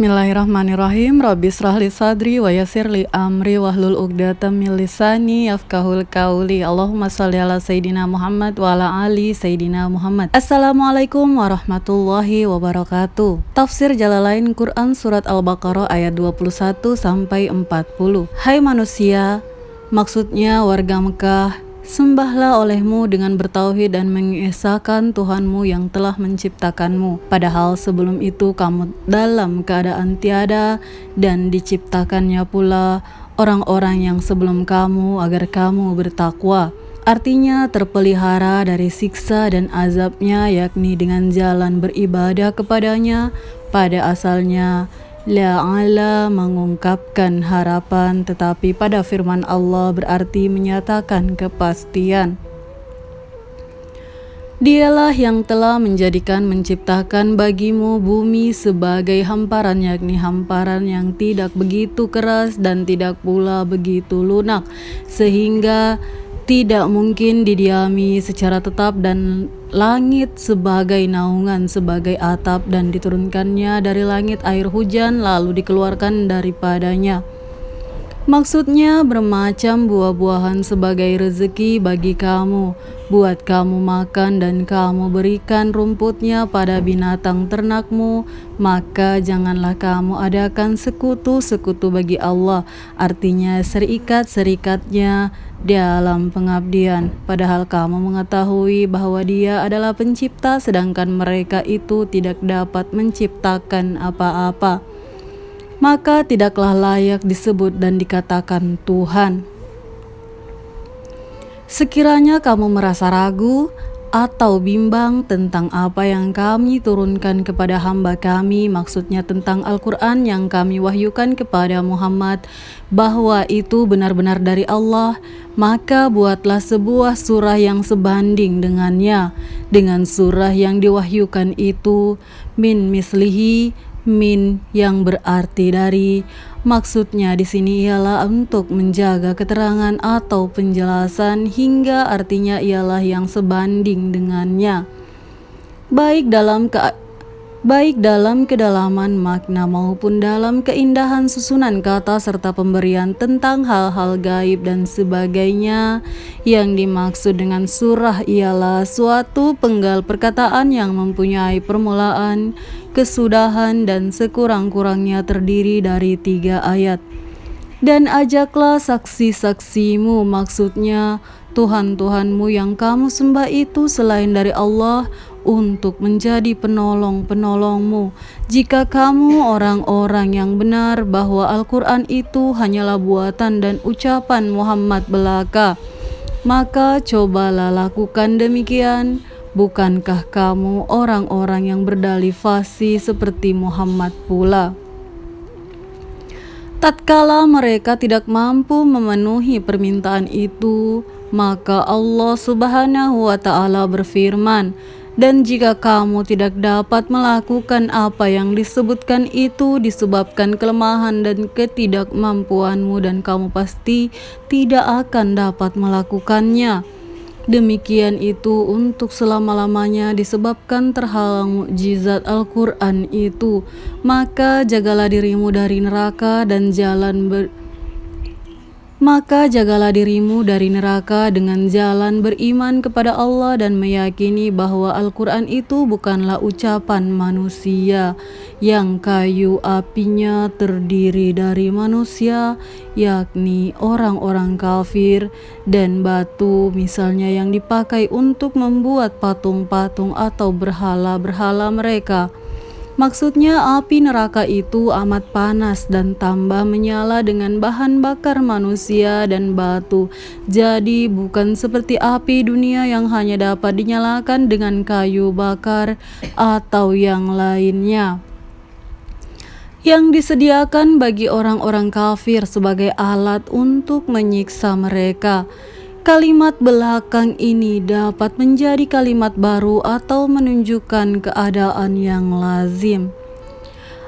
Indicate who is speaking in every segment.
Speaker 1: Bismillahirrahmanirrahim. Rabbi shrahli sadri wa yassirli amri wahlul 'uqdatam min lisani yafqahul qauli. Allahumma shalli ala sayidina Muhammad wa ala ali sayidina Muhammad. Assalamualaikum warahmatullahi wabarakatuh. Tafsir Jalalain Quran Surat Al-Baqarah ayat 21 sampai 40. Hai manusia, maksudnya warga Mekah, sembahlah olehmu dengan bertauhid dan mengesahkan Tuhanmu yang telah menciptakanmu. Padahal sebelum itu kamu dalam keadaan tiada, dan diciptakannya pula orang-orang yang sebelum kamu agar kamu bertakwa. Artinya terpelihara dari siksa dan azabnya, yakni dengan jalan beribadah kepadanya pada asalnya. La'ala mengungkapkan harapan, tetapi pada firman Allah berarti menyatakan kepastian. Dialah yang telah menciptakan bagimu bumi sebagai hamparan, yakni hamparan yang tidak begitu keras dan tidak pula begitu lunak, sehingga tidak mungkin didiami secara tetap, dan langit sebagai naungan, sebagai atap, dan diturunkannya dari langit air hujan lalu dikeluarkan daripadanya. Maksudnya bermacam buah-buahan sebagai rezeki bagi kamu, buat kamu makan, dan kamu berikan rumputnya pada binatang ternakmu. Maka janganlah kamu adakan sekutu-sekutu bagi Allah, artinya serikat-serikatnya dalam pengabdian, padahal kamu mengetahui bahwa Dia adalah pencipta, sedangkan mereka itu tidak dapat menciptakan apa-apa. Maka tidaklah layak disebut dan dikatakan Tuhan. Sekiranya kamu merasa ragu atau bimbang tentang apa yang kami turunkan kepada hamba kami, maksudnya tentang Al-Quran yang kami wahyukan kepada Muhammad, bahwa itu benar-benar dari Allah, maka buatlah sebuah surah yang sebanding dengannya, dengan surah yang diwahyukan itu, min mislihi, min yang berarti dari. Maksudnya di sini ialah untuk menjaga keterangan atau penjelasan, hingga artinya ialah yang sebanding dengannya, baik dalam kedalaman makna maupun dalam keindahan susunan kata serta pemberian tentang hal-hal gaib dan sebagainya. Yang dimaksud dengan surah ialah suatu penggal perkataan yang mempunyai permulaan, kesudahan, dan sekurang-kurangnya terdiri dari 3 ayat. Dan ajaklah saksi-saksimu, maksudnya Tuhan-Tuhanmu yang kamu sembah itu selain dari Allah, untuk menjadi penolong-penolongmu, jika kamu orang-orang yang benar bahwa Al-Quran itu hanyalah buatan dan ucapan Muhammad belaka. Maka cobalah lakukan demikian. Bukankah kamu orang-orang yang berdalih fasih seperti Muhammad pula? Tatkala mereka tidak mampu memenuhi permintaan itu, maka Allah Subhanahu wa Ta'ala berfirman, dan jika kamu tidak dapat melakukan apa yang disebutkan itu disebabkan kelemahan dan ketidakmampuanmu, dan kamu pasti tidak akan dapat melakukannya. Demikian itu untuk selama-lamanya disebabkan terhalang mukjizat Al-Quran itu. Maka jagalah dirimu dari neraka dengan jalan beriman kepada Allah dan meyakini bahwa Al-Quran itu bukanlah ucapan manusia yang kayu apinya terdiri dari manusia, yakni orang-orang kafir, dan batu misalnya yang dipakai untuk membuat patung-patung atau berhala-berhala mereka. Maksudnya api neraka itu amat panas dan tambah menyala dengan bahan bakar manusia dan batu. Jadi bukan seperti api dunia yang hanya dapat dinyalakan dengan kayu bakar atau yang lainnya, yang disediakan bagi orang-orang kafir sebagai alat untuk menyiksa mereka. Kalimat belakang ini dapat menjadi kalimat baru atau menunjukkan keadaan yang lazim.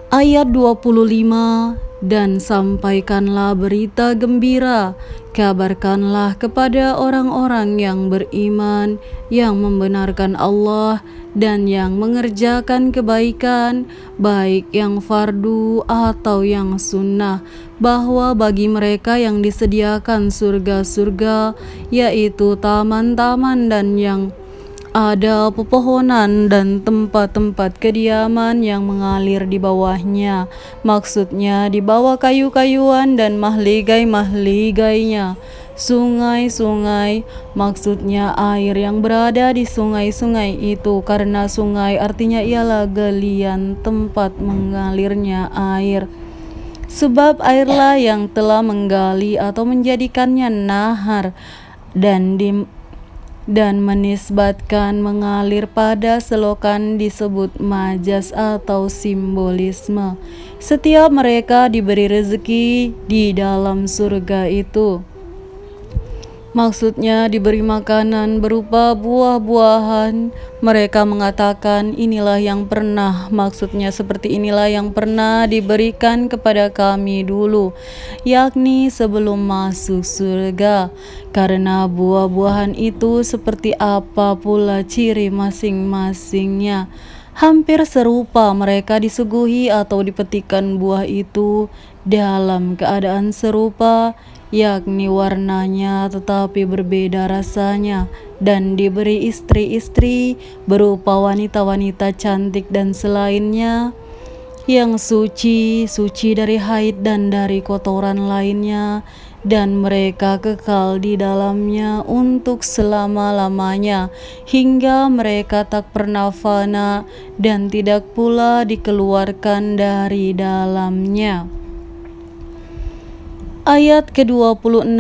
Speaker 1: Ayat 25 dan sampaikanlah berita gembira. Kabarkanlah kepada orang-orang yang beriman, yang membenarkan Allah dan yang mengerjakan kebaikan, baik yang fardu atau yang sunnah, bahwa bagi mereka yang disediakan surga-surga, yaitu taman-taman dan yang ada pepohonan dan tempat-tempat kediaman yang mengalir di bawahnya. Maksudnya di bawah kayu-kayuan dan mahligai-mahligainya. Sungai-sungai, maksudnya air yang berada di sungai-sungai itu, karena sungai artinya ialah galian tempat mengalirnya air. Sebab airlah yang telah menggali atau menjadikannya nahar dan menisbatkan mengalir pada selokan disebut majas atau simbolisme. Setiap mereka diberi rezeki di dalam surga itu. Maksudnya diberi makanan berupa buah-buahan. Mereka mengatakan inilah yang pernah, maksudnya seperti inilah yang pernah diberikan kepada kami dulu, yakni sebelum masuk surga. Karena buah-buahan itu seperti apa pula ciri masing-masingnya. Hampir serupa, mereka disuguhi atau dipetikkan buah itu dalam keadaan serupa, yakni warnanya tetapi berbeda rasanya, dan diberi istri-istri berupa wanita-wanita cantik dan selainnya yang suci dari haid dan dari kotoran lainnya, dan mereka kekal di dalamnya untuk selama-lamanya hingga mereka tak pernah fana dan tidak pula dikeluarkan dari dalamnya. Ayat ke-26,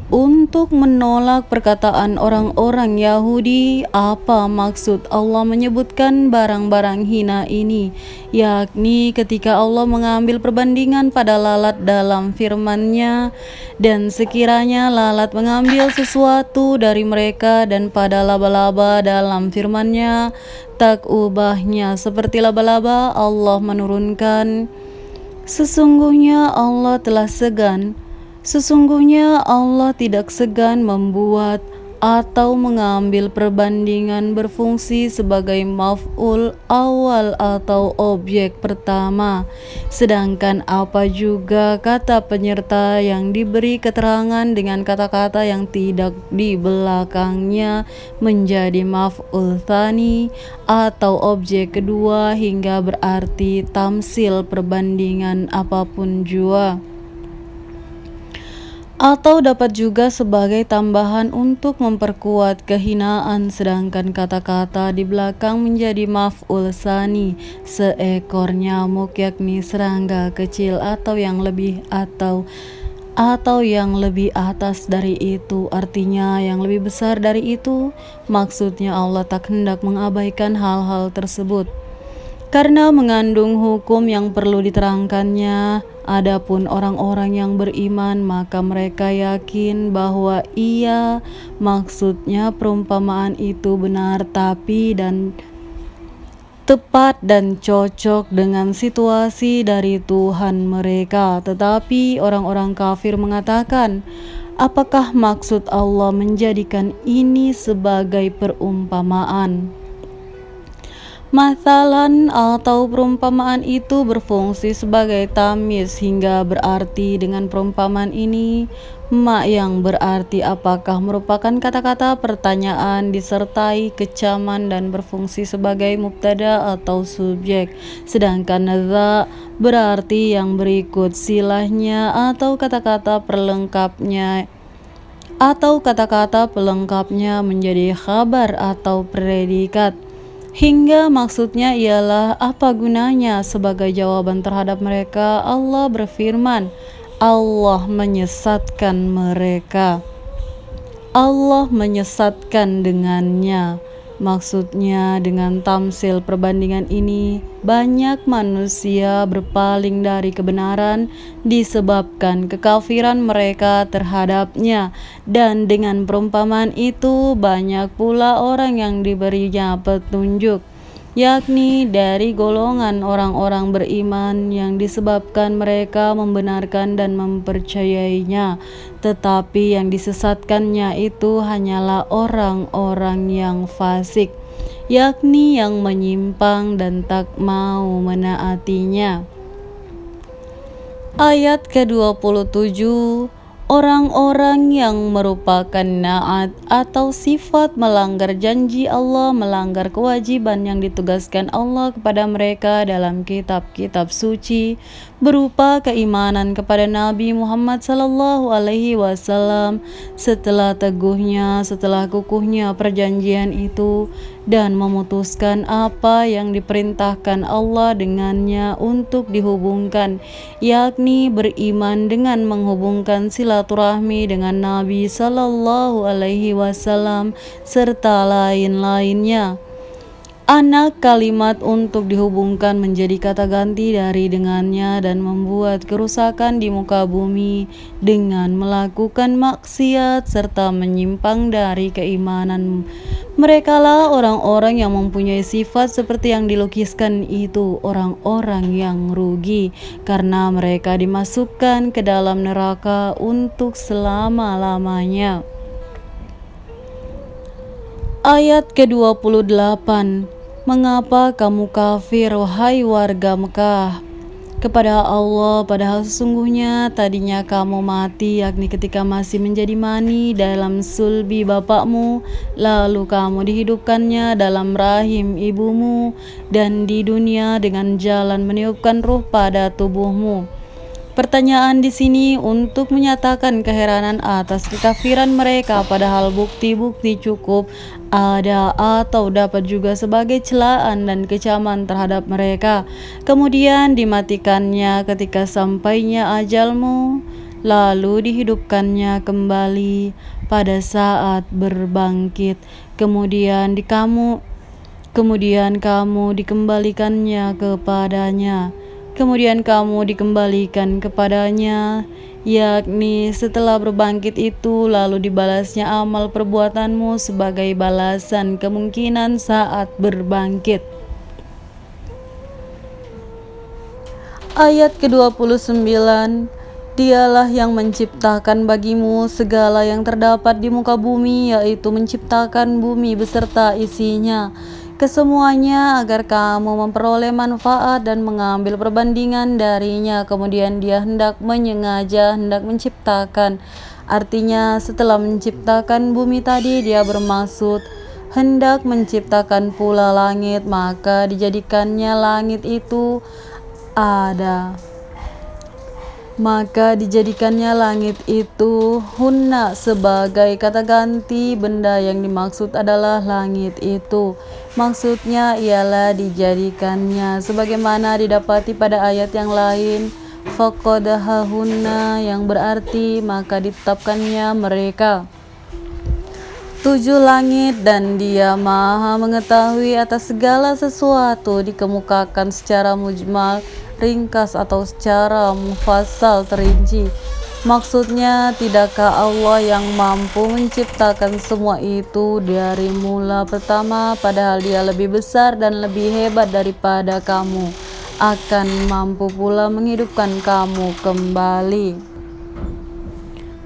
Speaker 1: untuk menolak perkataan orang-orang Yahudi, apa maksud Allah menyebutkan barang-barang hina ini? Yakni ketika Allah mengambil perbandingan pada lalat dalam firman-Nya, dan sekiranya lalat mengambil sesuatu dari mereka, dan pada laba-laba dalam firman-Nya, tak ubahnya seperti laba-laba. Allah menurunkan, sesungguhnya Allah tidak segan membuat atau mengambil perbandingan berfungsi sebagai maf'ul awal atau objek pertama. Sedangkan apa juga kata penyerta yang diberi keterangan dengan kata-kata yang tidak di belakangnya menjadi maf'ul tsani atau objek kedua hingga berarti tamsil perbandingan apapun jua. Atau dapat juga sebagai tambahan untuk memperkuat kehinaan, sedangkan kata-kata di belakang menjadi maf'ul tsani, seekor nyamuk, yakni serangga kecil atau yang lebih atas dari itu, artinya yang lebih besar dari itu. Maksudnya Allah tak hendak mengabaikan hal-hal tersebut karena mengandung hukum yang perlu diterangkannya. Adapun orang-orang yang beriman, maka mereka yakin bahwa maksudnya perumpamaan itu benar dan tepat dan cocok dengan situasi dari Tuhan mereka. Tetapi orang-orang kafir mengatakan, apakah maksud Allah menjadikan ini sebagai perumpamaan? Mathalan atau perumpamaan itu berfungsi sebagai tamyiz hingga berarti dengan perumpamaan ini yang berarti apakah merupakan kata-kata pertanyaan disertai kecaman dan berfungsi sebagai mubtada atau subjek, sedangkan nadza berarti yang berikut silahnya atau kata-kata pelengkapnya menjadi khabar atau predikat. Hingga maksudnya ialah apa gunanya. Sebagai jawaban terhadap mereka, Allah berfirman, Allah menyesatkan dengannya. Maksudnya dengan tamsil perbandingan ini, banyak manusia berpaling dari kebenaran disebabkan kekafiran mereka terhadapnya, dan dengan perumpamaan itu banyak pula orang yang diberinya petunjuk. yakni dari golongan orang-orang beriman yang disebabkan mereka membenarkan dan mempercayainya, tetapi yang disesatkannya itu hanyalah orang-orang yang fasik, yakni yang menyimpang dan tak mau menaatinya. Ayat ke-27, orang-orang yang merupakan naat atau sifat melanggar janji Allah, melanggar kewajiban yang ditugaskan Allah kepada mereka dalam kitab-kitab suci, berupa keimanan kepada Nabi Muhammad SAW setelah kukuhnya perjanjian itu, dan memutuskan apa yang diperintahkan Allah dengannya untuk dihubungkan, yakni beriman dengan menghubungkan silaturahmi dengan Nabi SAW serta lain-lainnya. Anak kalimat untuk dihubungkan menjadi kata ganti dari dengannya dan membuat kerusakan di muka bumi dengan melakukan maksiat serta menyimpang dari keimanan. Merekalah orang-orang yang mempunyai sifat seperti yang dilukiskan itu, orang-orang yang rugi, karena mereka dimasukkan ke dalam neraka untuk selama-lamanya. Ayat ke-28, mengapa kamu kafir, wahai warga Mekah, kepada Allah, padahal sesungguhnya tadinya kamu mati, yakni ketika masih menjadi mani dalam sulbi bapakmu, lalu kamu dihidupkannya dalam rahim ibumu, dan di dunia dengan jalan meniupkan ruh pada tubuhmu. Pertanyaan di sini untuk menyatakan keheranan atas kekafiran mereka, padahal bukti-bukti cukup ada atau dapat juga sebagai celaan dan kecaman terhadap mereka. Kemudian dimatikannya ketika sampainya ajalmu, lalu dihidupkannya kembali pada saat berbangkit. Kemudian kamu dikembalikannya kepadanya. Kemudian kamu dikembalikan kepadanya, yakni setelah berbangkit itu, lalu dibalasnya amal perbuatanmu sebagai balasan kemungkinan saat berbangkit. Ayat ke-29, Dialah yang menciptakan bagimu segala yang terdapat di muka bumi, yaitu menciptakan bumi beserta isinya, kesemuanya agar kamu memperoleh manfaat dan mengambil perbandingan darinya. Kemudian dia hendak menciptakan. Artinya setelah menciptakan bumi tadi, dia bermaksud hendak menciptakan pula langit, maka dijadikannya langit itu hunna sebagai kata ganti benda yang dimaksud adalah langit itu. Maksudnya ialah dijadikannya, sebagaimana didapati pada ayat yang lain, faqadahahunna, yang berarti maka ditetapkannya mereka 7 langit, dan dia maha mengetahui atas segala sesuatu, dikemukakan secara mujmal, ringkas, atau secara mufassal, terinci. Maksudnya, tidakkah Allah yang mampu menciptakan semua itu dari mula pertama, padahal dia lebih besar dan lebih hebat daripada kamu, akan mampu pula menghidupkan kamu kembali.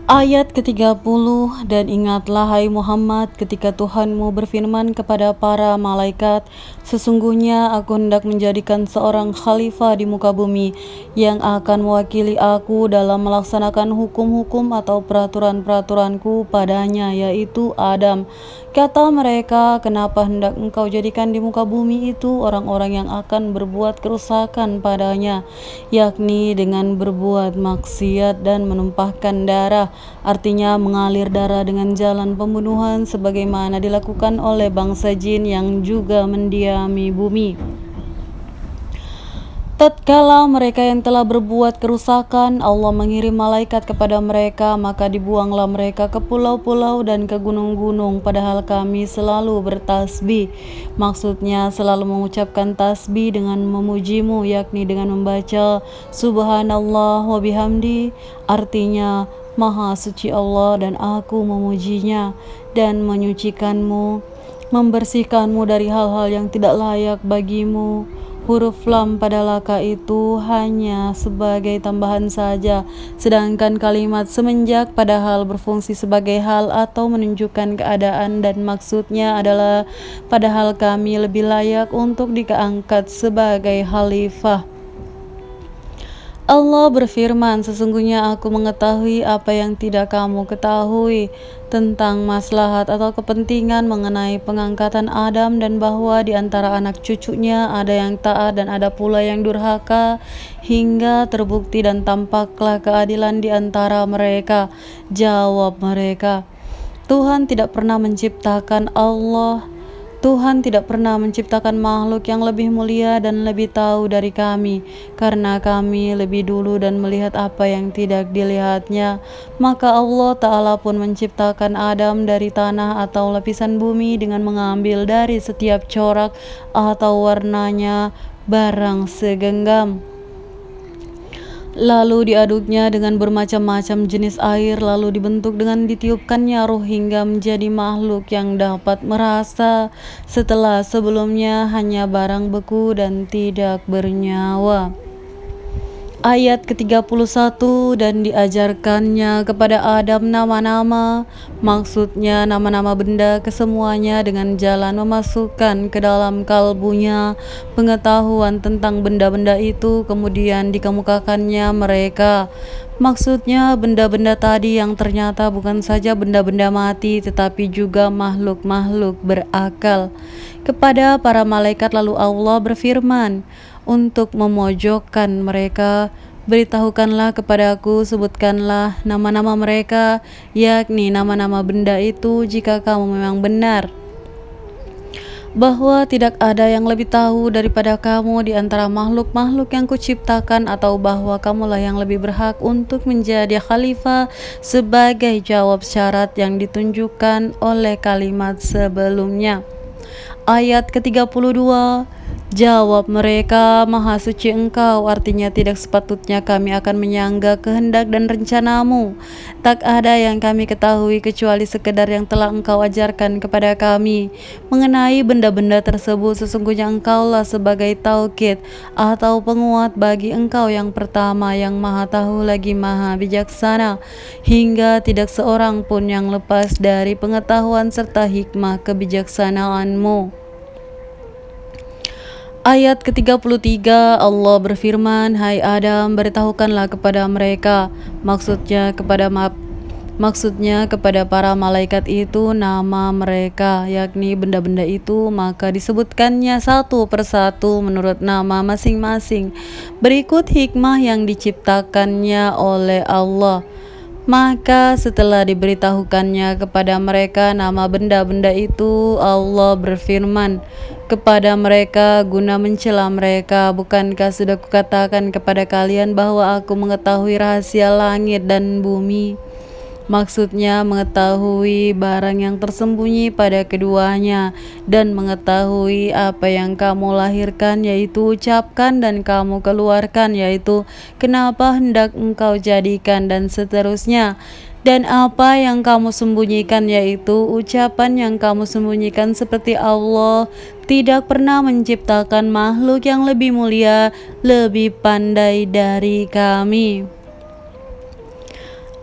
Speaker 1: Ayat ke-30, dan ingatlah hai Muhammad ketika Tuhanmu berfirman kepada para malaikat, sesungguhnya aku hendak menjadikan seorang khalifah di muka bumi yang akan mewakili aku dalam melaksanakan hukum-hukum atau peraturan-peraturanku padanya, yaitu Adam. Kata mereka, kenapa hendak engkau jadikan di muka bumi itu orang-orang yang akan berbuat kerusakan padanya, yakni dengan berbuat maksiat dan menumpahkan darah, artinya mengalir darah dengan jalan pembunuhan sebagaimana dilakukan oleh bangsa jin yang juga mendiami bumi. Tatkala mereka yang telah berbuat kerusakan, Allah mengirim malaikat kepada mereka, maka dibuanglah mereka ke pulau-pulau dan ke gunung-gunung, padahal kami selalu bertasbih. Maksudnya selalu mengucapkan tasbih dengan memujimu, yakni dengan membaca Subhanallah wa bihamdi, artinya Maha suci Allah dan aku memujinya dan menyucikanmu. membersihkanmu dari hal-hal yang tidak layak bagimu. Huruf lam pada laka itu hanya sebagai tambahan saja, sedangkan kalimat semenjak padahal berfungsi sebagai hal atau menunjukkan keadaan dan maksudnya adalah padahal kami lebih layak untuk diangkat sebagai khalifah. Allah berfirman, sesungguhnya aku mengetahui apa yang tidak kamu ketahui tentang maslahat atau kepentingan mengenai pengangkatan Adam dan bahwa di antara anak cucunya ada yang taat dan ada pula yang durhaka hingga terbukti dan tampaklah keadilan di antara mereka. Jawab mereka, Tuhan tidak pernah menciptakan makhluk yang lebih mulia dan lebih tahu dari kami, karena kami lebih dulu dan melihat apa yang tidak dilihatnya. Maka Allah Ta'ala pun menciptakan Adam dari tanah atau lapisan bumi dengan mengambil dari setiap corak atau warnanya barang segenggam. Lalu diaduknya dengan bermacam-macam jenis air, lalu dibentuk dengan ditiupkannya ruh hingga menjadi makhluk yang dapat merasa setelah sebelumnya hanya barang beku dan tidak bernyawa. Ayat ke-31, dan diajarkannya kepada Adam nama-nama, maksudnya nama-nama benda kesemuanya dengan jalan memasukkan ke dalam kalbunya pengetahuan tentang benda-benda itu, kemudian dikemukakannya mereka. Maksudnya benda-benda tadi yang ternyata bukan saja benda-benda mati tetapi juga makhluk-makhluk berakal. Kepada para malaikat lalu Allah berfirman untuk memojokkan mereka, beritahukanlah kepadaku, sebutkanlah nama-nama mereka, yakni nama-nama benda itu, jika kamu memang benar bahwa tidak ada yang lebih tahu daripada kamu di antara makhluk-makhluk yang kuciptakan, atau bahwa kamulah yang lebih berhak untuk menjadi khalifah sebagai jawab syarat yang ditunjukkan oleh kalimat sebelumnya. Ayat ke-32, jawab mereka, Maha suci Engkau, artinya tidak sepatutnya kami akan menyangga kehendak dan rencanamu. Tak ada yang kami ketahui kecuali sekedar yang telah Engkau ajarkan kepada kami. Mengenai benda-benda tersebut, sesungguhnya Engkaulah sebagai taukid atau penguat bagi Engkau yang pertama, yang Maha tahu lagi Maha bijaksana, hingga tidak seorang pun yang lepas dari pengetahuan serta hikmah kebijaksanaanmu. Ayat ke-33, Allah berfirman, Hai Adam, beritahukanlah kepada mereka, maksudnya kepada para malaikat itu nama mereka, yakni benda-benda itu, maka disebutkannya satu persatu menurut nama masing-masing. Berikut hikmah yang diciptakannya oleh Allah. Maka setelah diberitahukannya kepada mereka nama benda-benda itu, Allah berfirman kepada mereka guna mencela mereka, bukankah sudah kukatakan kepada kalian bahwa aku mengetahui rahasia langit dan bumi? Maksudnya mengetahui barang yang tersembunyi pada keduanya dan mengetahui apa yang kamu lahirkan, yaitu ucapkan, dan kamu keluarkan, yaitu kenapa hendak engkau jadikan, dan seterusnya. Dan apa yang kamu sembunyikan, yaitu ucapan yang kamu sembunyikan, seperti Allah tidak pernah menciptakan makhluk yang lebih mulia, lebih pandai dari kami.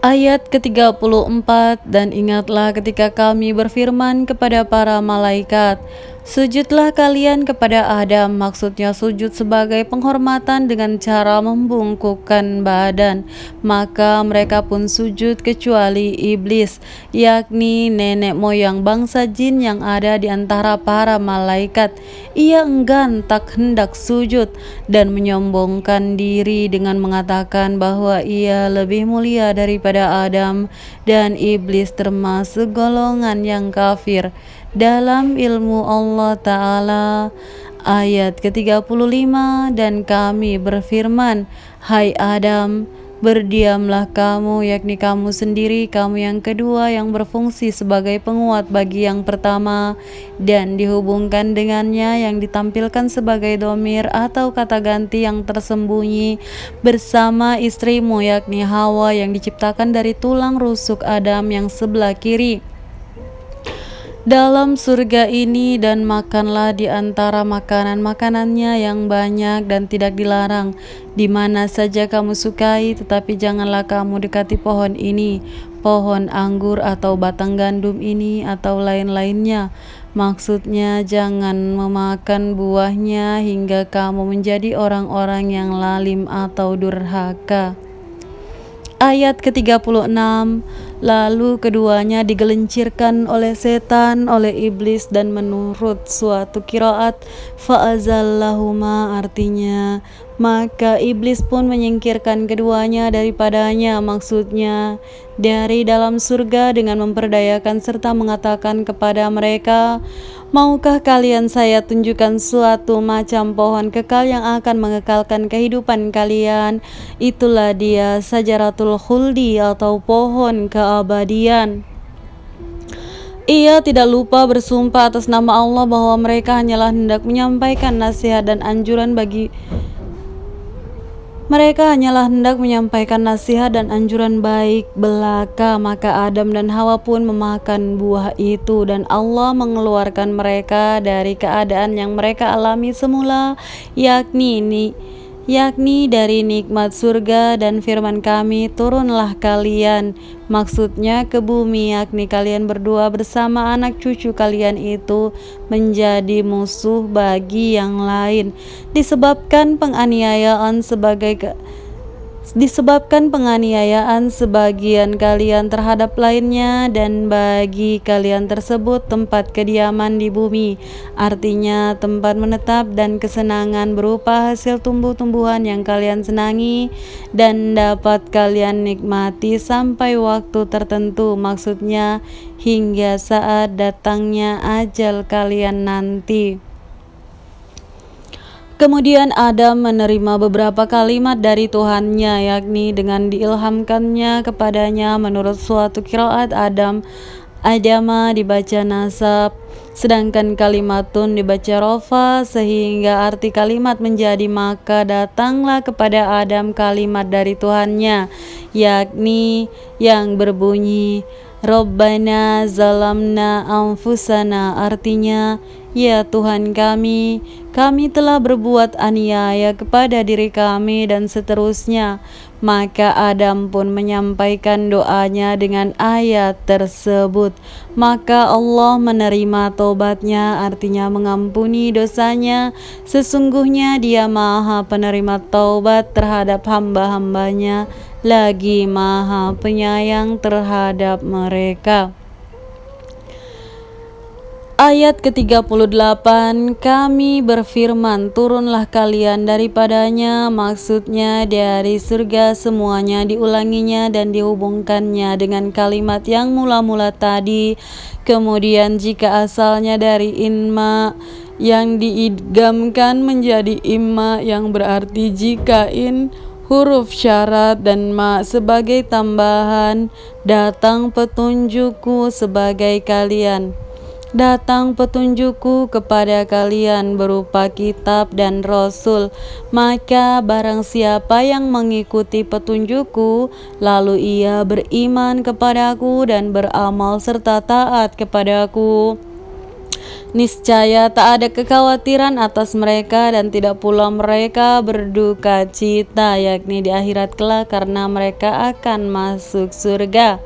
Speaker 1: Ayat ke-34, dan ingatlah ketika kami berfirman kepada para malaikat, sujudlah kalian kepada Adam, maksudnya sujud sebagai penghormatan dengan cara membungkukkan badan. Maka mereka pun sujud kecuali iblis, yakni nenek moyang bangsa jin yang ada di antara para malaikat. Ia enggan tak hendak sujud dan menyombongkan diri dengan mengatakan bahwa ia lebih mulia daripada Adam, dan iblis termasuk golongan yang kafir dalam ilmu Allah Ta'ala. Ayat ke-35, dan kami berfirman, Hai Adam, berdiamlah kamu, yakni kamu sendiri, kamu yang kedua yang berfungsi sebagai penguat bagi yang pertama, dan dihubungkan dengannya yang ditampilkan sebagai domir atau kata ganti yang tersembunyi bersama istrimu, yakni Hawa yang diciptakan dari tulang rusuk Adam yang sebelah kiri. dalam surga ini dan makanlah di antara makanan-makanannya yang banyak dan tidak dilarang, di mana saja kamu sukai, tetapi janganlah kamu dekati pohon ini, pohon anggur atau batang gandum ini atau lain-lainnya. Maksudnya jangan memakan buahnya hingga kamu menjadi orang-orang yang lalim atau durhaka. Ayat ke-36, lalu keduanya digelincirkan oleh setan, oleh iblis, dan menurut suatu qiraat fa'azallahuma, artinya maka iblis pun menyingkirkan keduanya daripadanya, maksudnya dari dalam surga, dengan memperdayakan serta mengatakan kepada mereka, maukah kalian saya tunjukkan suatu macam pohon kekal yang akan mengekalkan kehidupan kalian? Itulah dia Syajaratul Khuldi atau pohon keabadian. Ia tidak lupa bersumpah atas nama Allah bahwa mereka hanyalah hendak menyampaikan nasihat dan anjuran bagi baik belaka. Maka Adam dan Hawa pun memakan buah itu, dan Allah mengeluarkan mereka dari keadaan yang mereka alami semula, yakni dari nikmat surga, dan firman kami, turunlah kalian, maksudnya ke bumi, yakni kalian berdua bersama anak cucu kalian itu menjadi musuh bagi yang lain, disebabkan penganiayaan sebagian kalian terhadap lainnya, dan bagi kalian tersebut tempat kediaman di bumi, artinya tempat menetap dan kesenangan berupa hasil tumbuh-tumbuhan yang kalian senangi dan dapat kalian nikmati sampai waktu tertentu, maksudnya hingga saat datangnya ajal kalian nanti. Kemudian Adam menerima beberapa kalimat dari Tuhannya, yakni dengan diilhamkannya kepadanya. Menurut suatu qiraat Adama dibaca nasab, sedangkan kalimatun dibaca rofa, sehingga arti kalimat menjadi maka datanglah kepada Adam kalimat dari Tuhannya, yakni yang berbunyi Rabbana zalamna anfusana, artinya ya Tuhan kami telah berbuat aniaya kepada diri kami, dan seterusnya. Maka Adam pun menyampaikan doanya dengan ayat tersebut. Maka Allah menerima tobatnya, artinya mengampuni dosanya. Sesungguhnya Dia Maha Penerima taubat terhadap hamba-hambanya, lagi Maha Penyayang terhadap mereka. Ayat ke-38, kami berfirman, turunlah kalian daripadanya, maksudnya dari surga. Semuanya diulanginya dan dihubungkannya dengan kalimat yang mula-mula tadi. Kemudian jika asalnya dari inma, yang diidgamkan menjadi imma, yang berarti jika huruf syarat dan ma sebagai tambahan, datang petunjukku kepada kalian berupa kitab dan rasul, maka barang siapa yang mengikuti petunjukku, lalu ia beriman kepadaku dan beramal serta taat kepadaku, niscaya tak ada kekhawatiran atas mereka dan tidak pula mereka berduka cita, yakni di akhirat kelak, karena mereka akan masuk surga.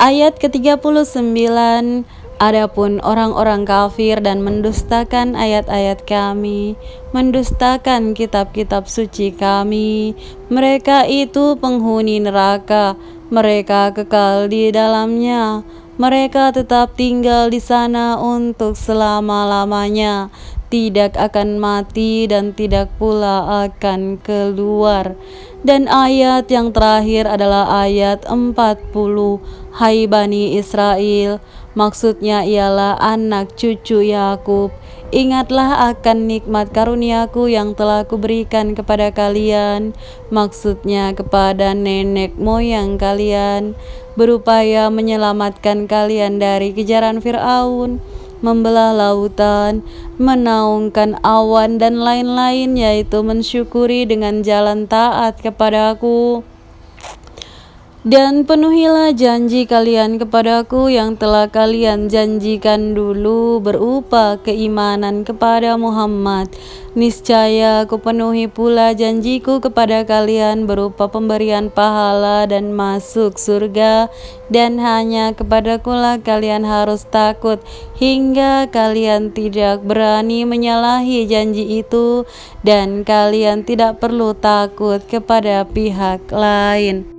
Speaker 1: Ayat ke-39, adapun orang-orang kafir dan mendustakan ayat-ayat kami, mendustakan kitab-kitab suci kami, mereka itu penghuni neraka, mereka kekal di dalamnya. Mereka tetap tinggal di sana untuk selama-lamanya, tidak akan mati dan tidak pula akan keluar. Dan ayat yang terakhir adalah ayat 40, Hai Bani Israel, maksudnya ialah anak cucu Yakub, ingatlah akan nikmat karuniaku yang telah kuberikan kepada kalian, maksudnya kepada nenek moyang kalian, berupaya menyelamatkan kalian dari kejaran Fir'aun, membelah lautan, menaungkan awan, dan lain-lain, yaitu mensyukuri dengan jalan taat kepadaku. Dan penuhilah janji kalian kepadaku yang telah kalian janjikan dulu berupa keimanan kepada Muhammad. Niscaya aku penuhi pula janjiku kepada kalian berupa pemberian pahala dan masuk surga, dan hanya kepadakulah kalian harus takut hingga kalian tidak berani menyalahi janji itu, dan kalian tidak perlu takut kepada pihak lain.